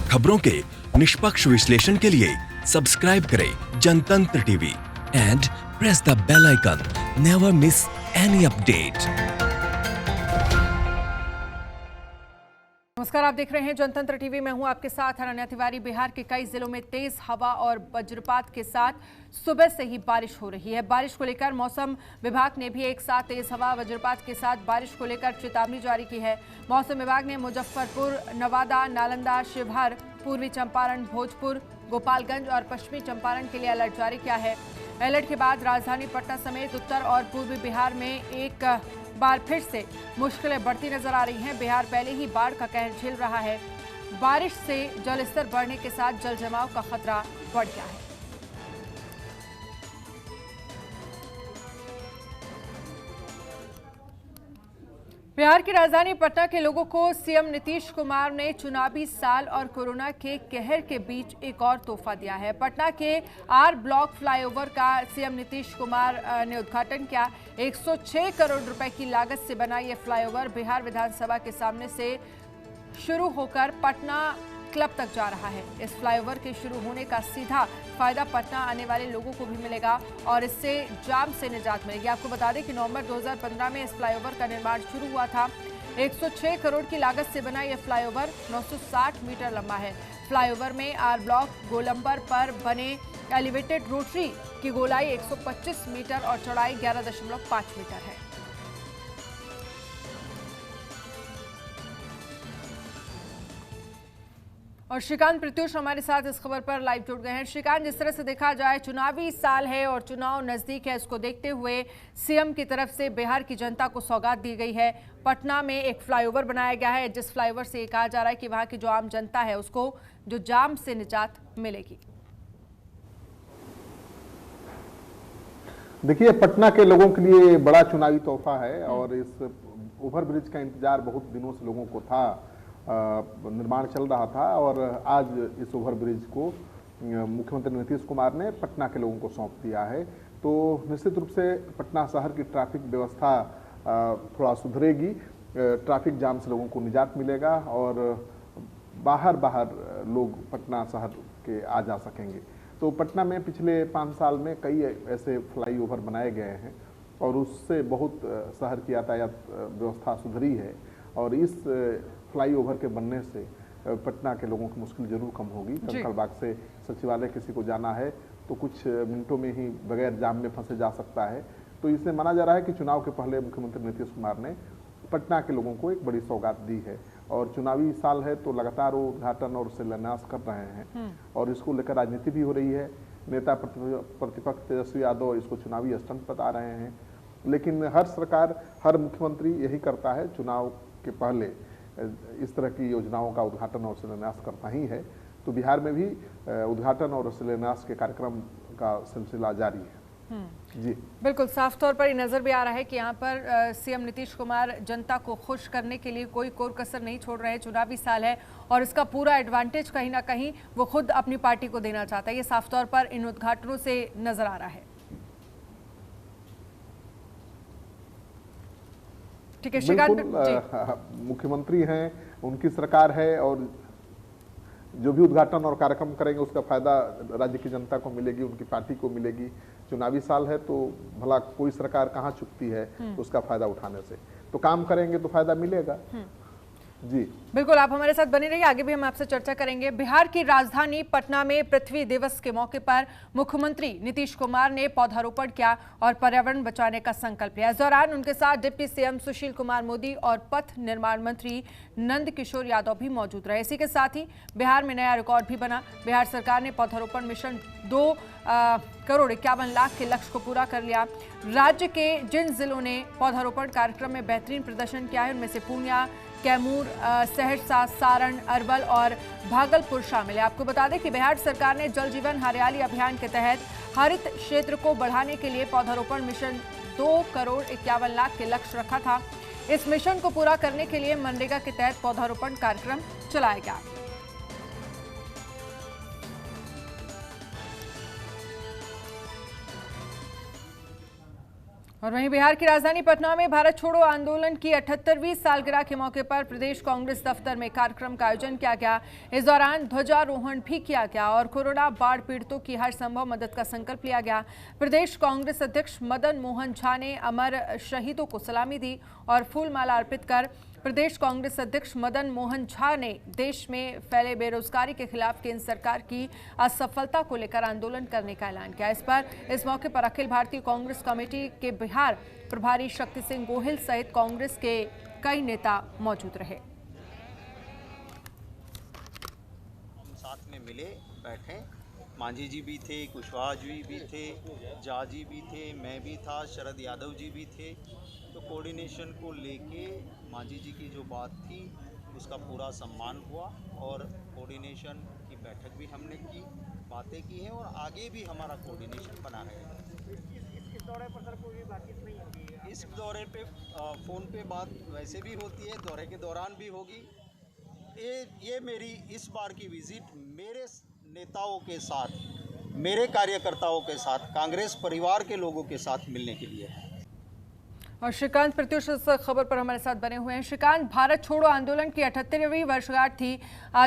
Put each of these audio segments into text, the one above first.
खबरों के निष्पक्ष विश्लेषण के लिए सब्सक्राइब करें Jantantra TV and press the bell icon. Never miss any update. नमस्कार, आप देख रहे हैं जनतंत्र टीवी। मैं हूं आपके साथ अनन्या तिवारी। बिहार के कई जिलों में तेज हवा और वज्रपात के साथ सुबह से ही बारिश हो रही है। बारिश को लेकर मौसम विभाग ने भी एक साथ तेज हवा वज्रपात के साथ बारिश को लेकर चेतावनी जारी की है। मौसम विभाग ने मुजफ्फरपुर, नवादा, नालंदा, शिवहर, पूर्वी चंपारण, भोजपुर, गोपालगंज और पश्चिमी चंपारण के लिए अलर्ट जारी किया है। अलर्ट के बाद राजधानी पटना समेत उत्तर और पूर्वी बिहार में एक बार फिर से मुश्किलें बढ़ती नजर आ रही हैं। बिहार पहले ही बाढ़ का कहर झेल रहा है। बारिश से जलस्तर बढ़ने के साथ जल जमाव का खतरा बढ़ गया है। बिहार की राजधानी पटना के लोगों को सीएम नीतीश कुमार ने चुनावी साल और कोरोना के कहर के बीच एक और तोहफा दिया है। पटना के आर ब्लॉक फ्लाईओवर का सीएम नीतीश कुमार ने उद्घाटन किया। 106 करोड़ रुपए की लागत से बना ये फ्लाईओवर बिहार विधानसभा के सामने से शुरू होकर पटना क्लब तक जा रहा है। इस फ्लाईओवर के शुरू होने का सीधा फायदा पटना आने वाले लोगों को भी मिलेगा और इससे जाम से निजात मिलेगी। आपको बता दें कि नवंबर 2015 में इस फ्लाईओवर का निर्माण शुरू हुआ था। 106 करोड़ की लागत से बना यह फ्लाईओवर 960 मीटर लंबा है। फ्लाईओवर में आर ब्लॉक गोलंबर पर बने एलिवेटेड रोटरी की गोलाई 125 मीटर और चौड़ाई 11.5 मीटर है। और श्रीकांत प्रत्युष हमारे साथ इस खबर पर लाइव जुड़ गए हैं। श्रीकांत, जिस तरह से देखा जाए चुनावी साल है और चुनाव नजदीक है, इसको देखते हुए सीएम की तरफ से बिहार की जनता को सौगात दी गई है। पटना में एक फ्लाईओवर बनाया गया है, जिस फ्लाईओवर से ये कहा जा रहा है कि वहां की जो आम जनता है उसको जो जाम से निजात मिलेगी। देखिए, पटना के लोगों के लिए बड़ा चुनावी तोहफा है और इस ओवरब्रिज का इंतजार बहुत दिनों से लोगों को था। निर्माण चल रहा था और आज इस ओवरब्रिज को मुख्यमंत्री नीतीश कुमार ने पटना के लोगों को सौंप दिया है। तो निश्चित रूप से पटना शहर की ट्रैफिक व्यवस्था थोड़ा सुधरेगी, ट्रैफिक जाम से लोगों को निजात मिलेगा और बाहर लोग पटना शहर के आ जा सकेंगे। तो पटना में पिछले 5 साल में कई ऐसे फ्लाईओवर बनाए गए हैं और उससे बहुत शहर की यातायात व्यवस्था सुधरी है और इस फ्लाईओवर के बनने से पटना के लोगों की मुश्किल जरूर कम होगी। कंकड़बाग से सचिवालय किसी को जाना है तो कुछ मिनटों में ही बगैर जाम में फंसे जा सकता है। तो इससे माना जा रहा है कि चुनाव के पहले मुख्यमंत्री नीतीश कुमार ने पटना के लोगों को एक बड़ी सौगात दी है और चुनावी साल है तो लगातार वो उद्घाटन और शिलान्यास कर रहे हैं और इसको लेकर राजनीति भी हो रही है। नेता प्रतिपक्ष तेजस्वी यादव इसको चुनावी स्टंट बता रहे हैं, लेकिन हर सरकार, हर मुख्यमंत्री यही करता है, चुनाव के पहले इस तरह की योजनाओं का उद्घाटन और शिलान्यास करता ही है। तो बिहार में भी उद्घाटन और शिलान्यास के कार्यक्रम का सिलसिला जारी है। जी बिल्कुल, साफ तौर पर ये नजर भी आ रहा है कि यहाँ पर सीएम नीतीश कुमार जनता को खुश करने के लिए कोई कोर कसर नहीं छोड़ रहे हैं। चुनावी साल है और इसका पूरा एडवांटेज कहीं ना कहीं वो खुद अपनी पार्टी को देना चाहता है। ये साफ तौर पर इन उद्घाटनों से नजर आ रहा है। ठीक है श्रीकांत, मुख्यमंत्री हैं, उनकी सरकार है और जो भी उद्घाटन और कार्यक्रम करेंगे उसका फायदा राज्य की जनता को मिलेगी, उनकी पार्टी को मिलेगी। चुनावी साल है तो भला कोई सरकार कहाँ चुकती है उसका फायदा उठाने से, तो काम करेंगे तो फायदा मिलेगा। जी बिल्कुल, आप हमारे साथ बने रहिए, आगे भी हम आपसे चर्चा करेंगे। बिहार की राजधानी पटना में पृथ्वी दिवस के मौके पर मुख्यमंत्री नीतीश कुमार ने पौधारोपण किया और पर्यावरण बचाने का संकल्प लिया। इस दौरान उनके साथ डिप्टी सीएम सुशील कुमार मोदी और पथ निर्माण मंत्री नंद किशोर यादव भी मौजूद रहे। इसी के साथ ही बिहार में नया रिकॉर्ड भी बना। बिहार सरकार ने पौधारोपण मिशन 2 करोड़ 51 लाख के लक्ष्य को पूरा कर लिया। राज्य के जिन जिलों ने पौधारोपण कार्यक्रम में बेहतरीन प्रदर्शन किया है उनमें से पूर्णिया, कैमूर, सहरसा, सारण, अरवल और भागलपुर शामिल है। आपको बता दें कि बिहार सरकार ने जल जीवन हरियाली अभियान के तहत हरित क्षेत्र को बढ़ाने के लिए पौधारोपण मिशन 2 करोड़ 51 लाख के लक्ष्य रखा था। इस मिशन को पूरा करने के लिए मनरेगा के तहत पौधारोपण कार्यक्रम चलाया गया। और वहीं बिहार की राजधानी पटना में भारत छोड़ो आंदोलन की 78वीं सालगिरह के मौके पर प्रदेश कांग्रेस दफ्तर में कार्यक्रम का आयोजन किया गया। इस दौरान ध्वजारोहण भी किया गया और कोरोना बाढ़ पीड़ितों की हर संभव मदद का संकल्प लिया गया। प्रदेश कांग्रेस अध्यक्ष मदन मोहन झा ने अमर शहीदों को सलामी दी और फूलमाला अर्पित कर प्रदेश कांग्रेस अध्यक्ष मदन मोहन झा ने देश में फैले बेरोजगारी के खिलाफ केंद्र सरकार की असफलता को लेकर आंदोलन करने का ऐलान किया। इस मौके पर अखिल भारतीय कांग्रेस कमेटी के बिहार प्रभारी शक्ति सिंह गोहिल सहित कांग्रेस के कई नेता मौजूद रहे। हम साथ में मिले बैठे, मांझी जी भी थे, कुशवाहा जी भी थे, झा जी भी थे, मैं भी था, शरद यादव जी भी थे। तो कोऑर्डिनेशन को लेके मांझी जी की जो बात थी उसका पूरा सम्मान हुआ और कोऑर्डिनेशन की बैठक भी हमने की, बातें की हैं और आगे भी हमारा कोऑर्डिनेशन बना रहेगा। इस दौरे पर सर कोई बातचीत नहीं होगी? इस दौरे पे फ़ोन पे बात वैसे भी होती है, दौरे के दौरान भी होगी। ये मेरी इस बार की विज़िट मेरे नेताओं के साथ, मेरे कार्यकर्ताओं के साथ, कांग्रेस परिवार के लोगों के साथ मिलने के लिए है। और श्रीकांत प्रत्युष इस खबर पर हमारे साथ बने हुए हैं। श्रीकांत, भारत छोड़ो आंदोलन की 78वीं वर्षगांठ थी,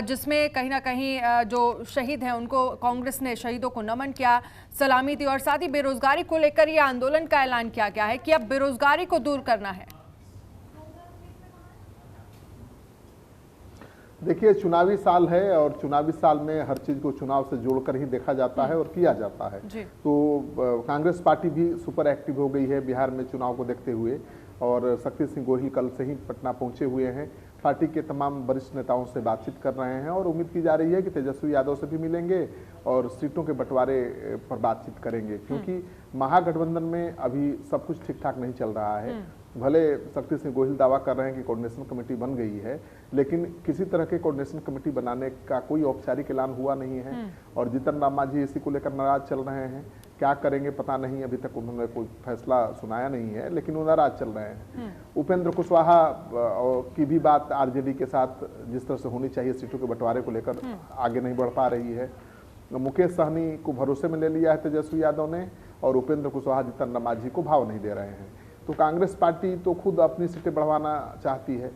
जिसमें कहीं ना कहीं जो शहीद हैं उनको कांग्रेस ने शहीदों को नमन किया, सलामी दी और साथ ही बेरोजगारी को लेकर ये आंदोलन का ऐलान किया गया है कि अब बेरोजगारी को दूर करना है। देखिए, चुनावी साल है और चुनावी साल में हर चीज़ को चुनाव से जोड़कर ही देखा जाता है और किया जाता है। तो कांग्रेस पार्टी भी सुपर एक्टिव हो गई है बिहार में चुनाव को देखते हुए और शक्ति सिंह गोहिल कल से ही पटना पहुंचे हुए हैं। पार्टी के तमाम वरिष्ठ नेताओं से बातचीत कर रहे हैं और उम्मीद की जा रही है कि तेजस्वी यादव से भी मिलेंगे और सीटों के बंटवारे पर बातचीत करेंगे, क्योंकि महागठबंधन में अभी सब कुछ ठीक ठाक नहीं चल रहा है। भले शक्ति सिंह गोहिल दावा कर रहे हैं कि कोऑर्डिनेशन कमेटी बन गई है, लेकिन किसी तरह के कोऑर्डिनेशन कमेटी बनाने का कोई औपचारिक ऐलान हुआ नहीं है और जीतन राम मांझी इसी को लेकर नाराज चल रहे हैं। क्या करेंगे पता नहीं, अभी तक उन्होंने कोई फैसला सुनाया नहीं है, लेकिन वो नाराज चल रहे हैं। उपेंद्र कुशवाहा की भी बात आरजेडी के साथ जिस तरह से होनी चाहिए सीटों के बंटवारे को लेकर आगे नहीं बढ़ पा रही है। मुकेश सहनी को भरोसे में ले लिया है तेजस्वी यादव ने और उपेंद्र कुशवाहा जीतन राम मांझी को भाव नहीं दे रहे हैं। तो कांग्रेस पार्टी तो खुद अपनी सीटें बढ़वाना चाहती है।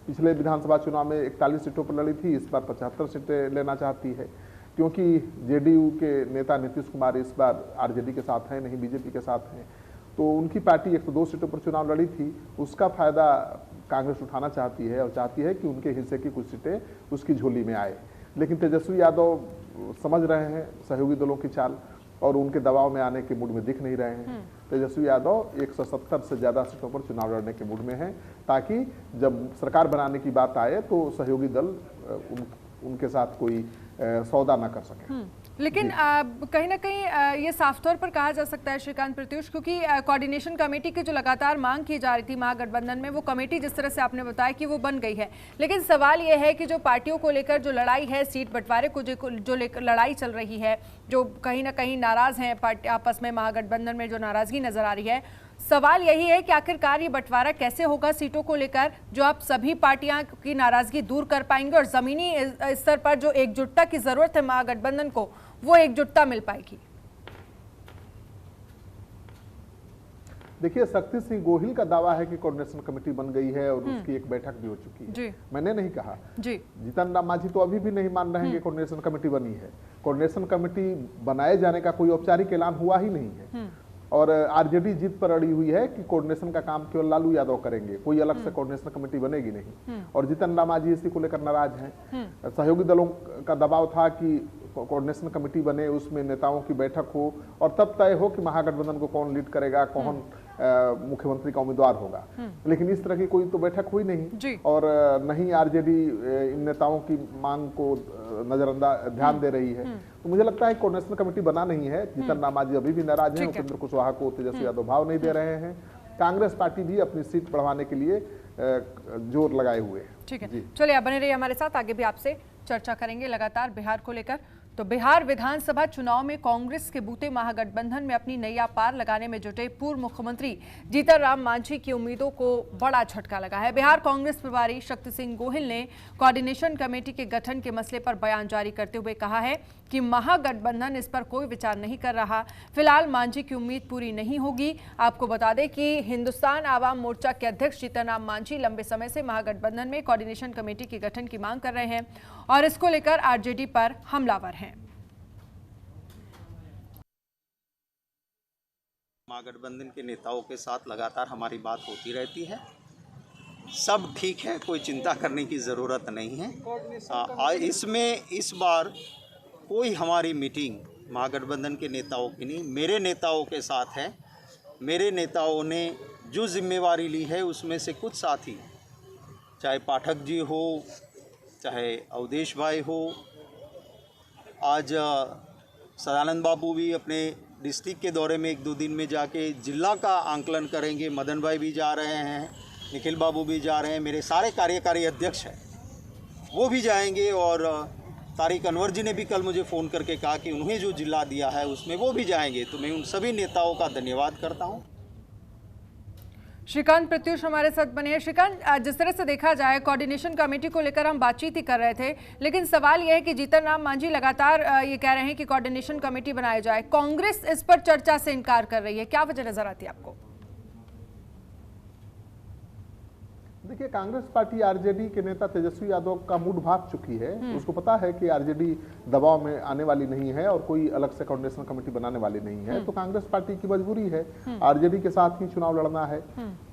पिछले विधानसभा चुनाव में 41 सीटों पर लड़ी थी, इस बार 75 सीटें लेना चाहती है, क्योंकि जेडीयू के नेता नीतीश कुमार इस बार आरजेडी के साथ हैं, नहीं बीजेपी के साथ हैं। तो उनकी पार्टी 102 सीटों पर चुनाव लड़ी थी, उसका फायदा कांग्रेस उठाना चाहती है और चाहती है कि उनके हिस्से की कुछ सीटें उसकी झोली में आए। लेकिन तेजस्वी यादव समझ रहे हैं सहयोगी दलों की चाल और उनके दबाव में आने के मूड में दिख नहीं रहे हैं। तेजस्वी यादव 170 से ज़्यादा सीटों पर चुनाव लड़ने के मूड में हैं, ताकि जब सरकार बनाने की बात आए तो सहयोगी दल उनके साथ कोई सौदा ना कर सके। लेकिन कहीं ना कहीं ये साफ तौर पर कहा जा सकता है श्रीकांत प्रत्युष, क्योंकि कोऑर्डिनेशन कमेटी की जो लगातार मांग की जा रही थी महागठबंधन में, वो कमेटी जिस तरह से आपने बताया कि वो बन गई है, लेकिन सवाल ये है कि जो पार्टियों को लेकर जो लड़ाई है, सीट बंटवारे को जो लेकर लड़ाई चल रही है, जो कहीं ना कहीं नाराज हैं पार्टी आपस में, महागठबंधन में जो नाराजगी नजर आ रही है, सवाल यही है कि आखिरकार ये बंटवारा कैसे होगा सीटों को लेकर, जो आप सभी पार्टियां की नाराजगी दूर कर पाएंगे और जमीनी स्तर पर जो एकजुटता की जरूरत है महागठबंधन को, वो एकजुटता मिल पाएगी। देखिए, शक्ति सिंह गोहिल का दावा है कि कोऑर्डिनेशन कमेटी बन गई है और उसकी एक बैठक भी हो चुकी है। मैंने नहीं कहा। जीतन राम मांझी तो अभी भी नहीं मान रहे हैं कि कोऑर्डिनेशन कमेटी बनी है। कोऑर्डिनेशन कमेटी बनाए जाने का कोई औपचारिक ऐलान हुआ ही नहीं है और आरजेडी जीत पर अड़ी हुई है कि कोऑर्डिनेशन का काम केवल लालू यादव करेंगे, कोई अलग से कोऑर्डिनेशन कमेटी बनेगी नहीं। और जीतन राम मांझी इसी को लेकर नाराज हैं। सहयोगी दलों का दबाव था कि कोऑर्डिनेशन कमेटी बने, उसमें नेताओं की बैठक हो और तब तय हो कि महागठबंधन को कौन लीड करेगा, कौन मुख्यमंत्री का उम्मीदवार होगा। लेकिन इस तरह की कोई तो बैठक हुई नहीं और नहीं आरजेडी इन नेताओं की मांग को ध्यान दे रही है। तो मुझे लगता है कोऑर्डिनेशन कमेटी बना नहीं है। जीतन राम मांझी अभी भी नाराज हैं, उपेंद्र कुशवाहा को तेजस्वी यादव भाव नहीं दे रहे हैं। कांग्रेस पार्टी भी अपनी सीट बढ़वाने के लिए जोर लगाए हुए है। ठीक है, चलिए आप बने रहिए हमारे साथ, आगे भी आपसे चर्चा करेंगे लगातार बिहार को लेकर। तो बिहार विधानसभा चुनाव में कांग्रेस के बूते महागठबंधन में अपनी नैया पार लगाने में जुटे पूर्व मुख्यमंत्री जीतन राम मांझी की उम्मीदों को बड़ा झटका लगा है। बिहार कांग्रेस प्रभारी शक्ति सिंह गोहिल ने कोऑर्डिनेशन कमेटी के गठन के मसले पर बयान जारी करते हुए कहा है कि महागठबंधन इस पर कोई विचार नहीं कर रहा। फिलहाल मांझी की उम्मीद पूरी नहीं होगी। आपको बता दें कि हिंदुस्तान आवाम मोर्चा के अध्यक्ष जीतन राम मांझी लंबे समय से महागठबंधन में कोऑर्डिनेशन कमेटी के गठन की मांग कर रहे हैं और इसको लेकर आरजेडी पर हमलावर हैं। महागठबंधन के नेताओं के साथ लगातार हमारी बात होती रहती है। सब ठीक है, कोई चिंता करने की ज़रूरत नहीं है। इसमें इस बार कोई हमारी मीटिंग महागठबंधन के नेताओं की नहीं, मेरे नेताओं के साथ है। मेरे नेताओं ने जो जिम्मेवारी ली है उसमें से कुछ साथी, चाहे पाठक जी हो, चाहे अवधेश भाई हो, आज सदानंद बाबू भी अपने डिस्ट्रिक्ट के दौरे में 1-2 दिन में जाके जिला का आंकलन करेंगे। मदन भाई भी जा रहे हैं, निखिल बाबू भी जा रहे हैं, मेरे सारे कार्यकारी अध्यक्ष हैं वो भी जाएंगे। और तारिक अनवर जी ने भी कल मुझे फ़ोन करके कहा कि उन्हें जो जिला दिया है उसमें वो भी जाएंगे। तो मैं उन सभी नेताओं का धन्यवाद करता हूँ। श्रीकांत प्रत्युष हमारे साथ बने हैं। श्रीकांत, जिस तरह से देखा जाए कोऑर्डिनेशन कमेटी को लेकर हम बातचीत ही कर रहे थे, लेकिन सवाल यह है कि जीतन राम मांझी लगातार ये कह रहे हैं कि कोऑर्डिनेशन कमेटी बनाई जाए। कांग्रेस इस पर चर्चा से इनकार कर रही है, क्या वजह नजर आती है आपको? देखिए, कांग्रेस पार्टी आरजेडी के नेता तेजस्वी यादव का मूड भाप चुकी है। उसको पता है कि आरजेडी दबाव में आने वाली नहीं है और कोई अलग से कोऑर्डिनेशन कमेटी बनाने वाली नहीं है। तो कांग्रेस पार्टी की मजबूरी है, आरजेडी के साथ ही चुनाव लड़ना है,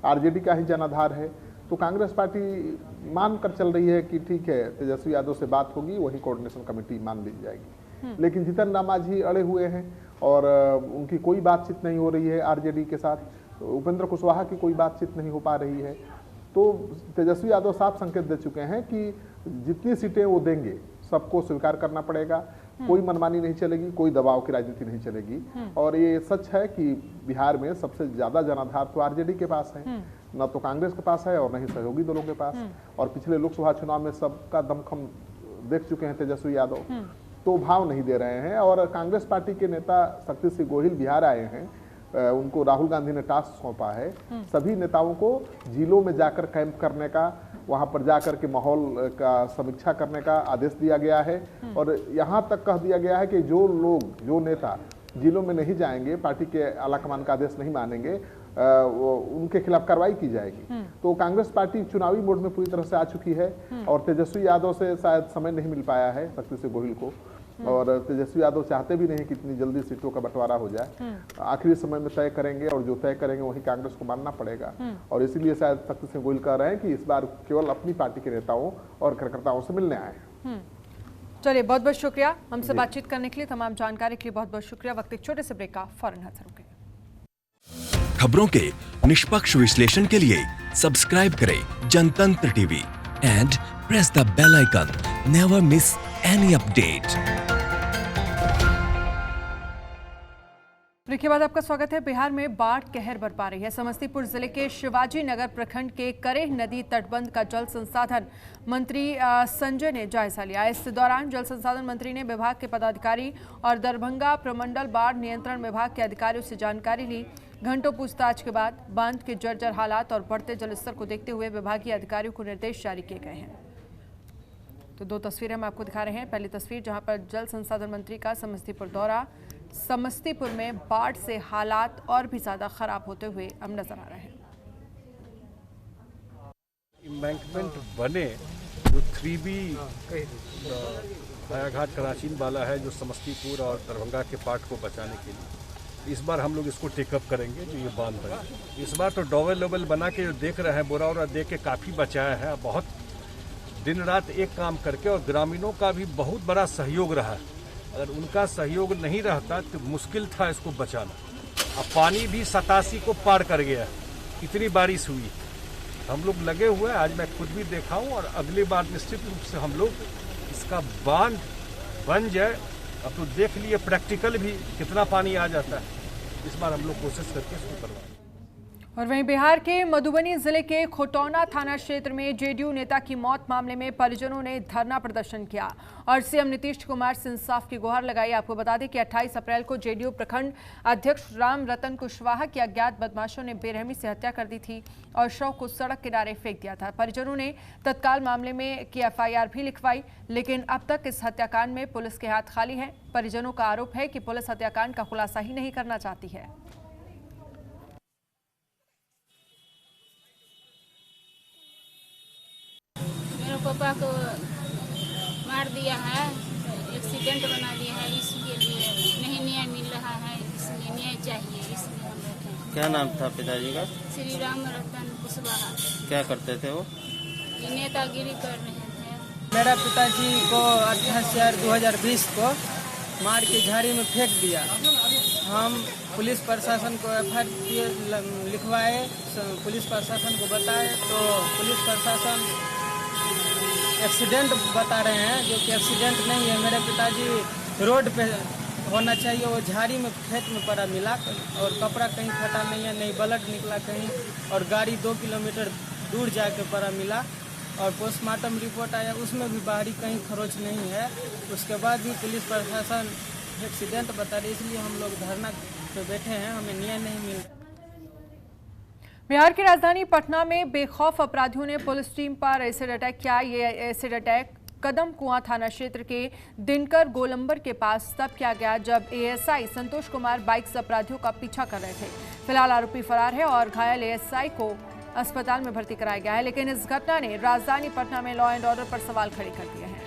आरजेडी का ही जनाधार है। तो कांग्रेस पार्टी मान कर चल रही है कि ठीक है, तेजस्वी यादव से बात होगी, वही कोऑर्डिनेशन कमेटी मान ली जाएगी। लेकिन जीतन राम मांझी अड़े हुए हैं और उनकी कोई बातचीत नहीं हो रही है आरजेडी के साथ। उपेंद्र कुशवाहा की कोई बातचीत नहीं हो पा रही है। तो तेजस्वी यादव साफ संकेत दे चुके हैं कि जितनी सीटें वो देंगे सबको स्वीकार करना पड़ेगा, कोई मनमानी नहीं चलेगी, कोई दबाव की राजनीति नहीं चलेगी। और ये सच है कि बिहार में सबसे ज्यादा जनाधार तो आरजेडी के पास है, न तो कांग्रेस के पास है और न ही सहयोगी दलों के पास। और पिछले लोकसभा चुनाव में सबका दमखम देख चुके हैं तेजस्वी यादव, तो भाव नहीं दे रहे हैं। और कांग्रेस पार्टी के नेता शक्ति सिंह गोहिल बिहार आए हैं, उनको राहुल गांधी ने टास्क सौंपा है सभी नेताओं को जिलों में जाकर कैंप करने का, वहां पर जाकर के माहौल का समीक्षा करने का आदेश दिया गया है। और यहां तक कह दिया गया है कि जो लोग, जो नेता जिलों में नहीं जाएंगे, पार्टी के आलाकमान का आदेश नहीं मानेंगे, उनके खिलाफ कार्रवाई की जाएगी। तो कांग्रेस पार्टी चुनावी मोड में पूरी तरह से आ चुकी है और तेजस्वी यादव से शायद समय नहीं मिल पाया है शक्ति सिंह गोहिल को। और तेजस्वी यादव चाहते भी नहीं कि इतनी जल्दी सीटों का बंटवारा हो जाए। आखिरी समय में तय करेंगे और जो तय करेंगे वही कांग्रेस को मानना पड़ेगा। और इसीलिए शायद शक्ति सिंह गोहिल कह रहे हैं कि इस बार केवल अपनी पार्टी के नेताओं और कार्यकर्ताओं से मिलने आए हैं। चलिए, बहुत बहुत शुक्रिया हमसे बातचीत करने के लिए, तमाम जानकारी के लिए बहुत बहुत शुक्रिया। वक्त एक छोटे से ब्रेक का, फौरन हाजिर होंगे। खबरों के निष्पक्ष विश्लेषण के लिए सब्सक्राइब करें Jantantra TV and press the bell icon. Never miss any update. Break के बाद आपका स्वागत है। बिहार में बाढ़ कहर बरपा रही है। समस्तीपुर जिले के शिवाजी नगर प्रखंड के करेह नदी तटबंध का जल संसाधन मंत्री संजय ने जायजा लिया। इस दौरान जल संसाधन मंत्री ने विभाग के पदाधिकारी और दरभंगा प्रमंडल बाढ़ नियंत्रण विभाग के अधिकारियों से जानकारी ली। घंटों पूछताछ के बाद बांध के जर्जर हालात और बढ़ते जलस्तर को देखते हुए विभागीय अधिकारियों को निर्देश जारी किए गए हैं। तो 2 तस्वीरें हम आपको दिखा रहे हैं। पहली तस्वीर जहां पर जल संसाधन मंत्री का समस्तीपुर दौरा। समस्तीपुर में बाढ़ से हालात और भी ज्यादा खराब होते हुए अब नजर आ रहे हैं। एम्बैंकमेंट बने जो 3B हायाघाट कराचीन वाला है, जो समस्तीपुर और दरभंगा के पार्ट को बचाने के लिए इस बार हम लोग इसको टेकअप करेंगे। जो ये बांध बने इस बार तो डॉवेल लोवेल बना के जो देख रहे हैं, बोरा वोरा दे के काफ़ी बचाया है। बहुत दिन रात एक काम करके, और ग्रामीणों का भी बहुत बड़ा सहयोग रहा है। अगर उनका सहयोग नहीं रहता तो मुश्किल था इसको बचाना। अब पानी भी 87 को पार कर गया, इतनी बारिश हुई। हम लोग लगे हुए हैं, आज मैं खुद भी देखा हूँ। और अगली बार निश्चित रूप से हम लोग इसका बांध बन जाए। अब तो देख लिए प्रैक्टिकल भी कितना पानी आ जाता है। इस बार हम लोग कोशिश करके इसको करवाएं। और वहीं बिहार के मधुबनी जिले के खोटौना थाना क्षेत्र में जेडीयू नेता की मौत मामले में परिजनों ने धरना प्रदर्शन किया और सीएम नीतीश कुमार से इंसाफ की गुहार लगाई। आपको बता दें कि 28 अप्रैल को जेडीयू प्रखंड अध्यक्ष राम रतन कुशवाहा की अज्ञात बदमाशों ने बेरहमी से हत्या कर दी थी और शव को सड़क किनारे फेंक दिया था। परिजनों ने तत्काल मामले में की एफआईआर भी लिखवाई, लेकिन अब तक इस हत्याकांड में पुलिस के हाथ खाली है। परिजनों का आरोप है कि पुलिस हत्याकांड का खुलासा ही नहीं करना चाहती है। पापा को मार दिया है, एक्सीडेंट बना दिया है, इसके लिए नहीं न्याय मिल रहा है, इसलिए न्याय चाहिए, इसलिए हम बैठे हैं। क्या नाम था पिताजी का? श्री राम रतन कुशवाहा। क्या करते थे वो? नेतागिरी कर रहे थे। मेरा पिताजी को 28/4/2020 को मार के झाड़ी में फेंक दिया। हम पुलिस प्रशासन को एफआईआर लिखवाए, पुलिस प्रशासन को बताए तो पुलिस प्रशासन एक्सीडेंट बता रहे हैं, जो कि एक्सीडेंट नहीं है। मेरे पिताजी रोड पे होना चाहिए, वो झाड़ी में खेत में पड़ा मिला और कपड़ा कहीं फटा नहीं है, नहीं ब्लड निकला कहीं, और गाड़ी 2 किलोमीटर दूर जाके पड़ा मिला और पोस्टमार्टम रिपोर्ट आया, उसमें भी बाहरी कहीं खरोच नहीं है। उसके बाद भी पुलिस प्रशासन एक्सीडेंट बता रही, इसलिए हम लोग धरना पे बैठे हैं, हमें न्याय नहीं मिल रहा। बिहार की राजधानी पटना में बेखौफ अपराधियों ने पुलिस टीम पर एसिड अटैक किया। ये एसिड अटैक कदम कुआं थाना क्षेत्र के दिनकर गोलंबर के पास तब किया गया जब एएसआई संतोष कुमार बाइक से अपराधियों का पीछा कर रहे थे। फिलहाल आरोपी फरार है और घायल एएसआई को अस्पताल में भर्ती कराया गया है, लेकिन इस घटना ने राजधानी पटना में लॉ एंड ऑर्डर पर सवाल खड़े कर दिए हैं।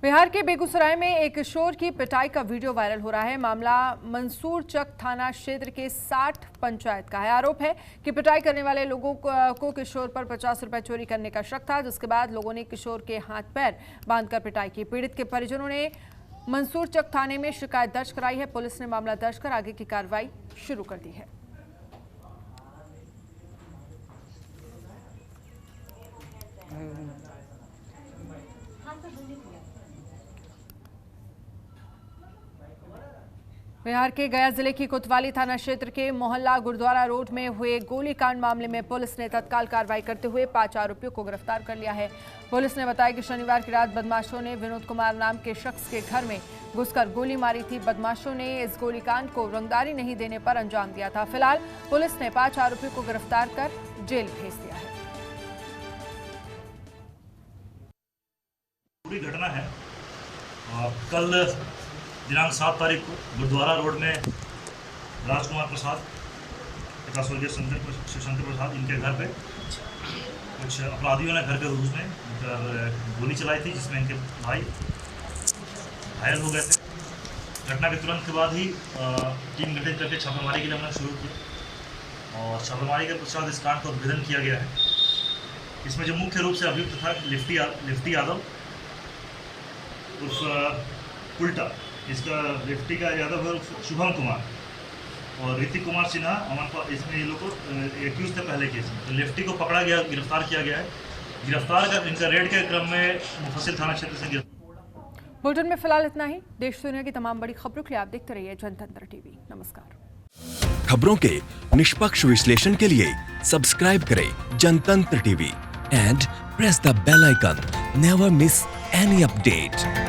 बिहार के बेगूसराय में एक किशोर की पिटाई का वीडियो वायरल हो रहा है। मामला मंसूर चक थाना क्षेत्र के 60 पंचायत का है। आरोप है कि पिटाई करने वाले लोगों को किशोर पर 50 रुपए चोरी करने का शक था, जिसके बाद लोगों ने किशोर के हाथ पैर बांधकर पिटाई की। पीड़ित के परिजनों ने मंसूर चक थाने में शिकायत दर्ज कराई है। पुलिस ने मामला दर्ज कर आगे की कार्रवाई शुरू कर दी है। बिहार के गया जिले की कोतवाली थाना क्षेत्र के मोहल्ला गुरुद्वारा रोड में हुए गोलीकांड मामले में पुलिस ने तत्काल कार्रवाई करते हुए 5 आरोपियों को गिरफ्तार कर लिया है। पुलिस ने बताया कि शनिवार की रात बदमाशों ने विनोद कुमार नाम के शख्स के घर में घुसकर गोली मारी थी। बदमाशों ने इस गोलीकांड को रंगदारी नहीं देने पर अंजाम दिया था। फिलहाल पुलिस ने 5 आरोपियों को गिरफ्तार कर जेल भेज दिया है। पूरी घटना है कल दिनांक 7 तारीख को गुरुद्वारा रोड में राजकुमार प्रसाद तथा स्वर्गीय शंकर प्रसाद इनके घर पे कुछ अपराधियों ने घर के रूस में गोली चलाई थी, जिसमें इनके भाई घायल हो गए थे। घटना के तुरंत के बाद ही टीम गठित करके छापेमारी के लिए हमने शुरू किया और छापेमारी के पश्चात इस कांड का उद्भेदन किया गया है। इसमें जो मुख्य रूप से अभियुक्त था लिफ्टी यादव उर्फ उल्टा, इसका लिफ्टी का यादव है शुभम कुमार और ऋतिक कुमार सिन्हा अमन, इसमें ये लोग को एक्यूज थे पहले केस में। तो लिफ्टी को पकड़ा गया, गिरफ्तार किया गया है। गिरफ्तार कर इनका रेड के क्रम में मुफस्सिल थाना क्षेत्र से गिरफ्तार। बुलेटिन में फिलहाल इतना ही। देश दुनिया की तमाम बड़ी खबरों के लिए आप देखते रहिए जनतंत्र टीवी। नमस्कार। खबरों के निष्पक्ष विश्लेषण के लिए सब्सक्राइब करें Jantantra TV and press the bell icon. Never miss any update.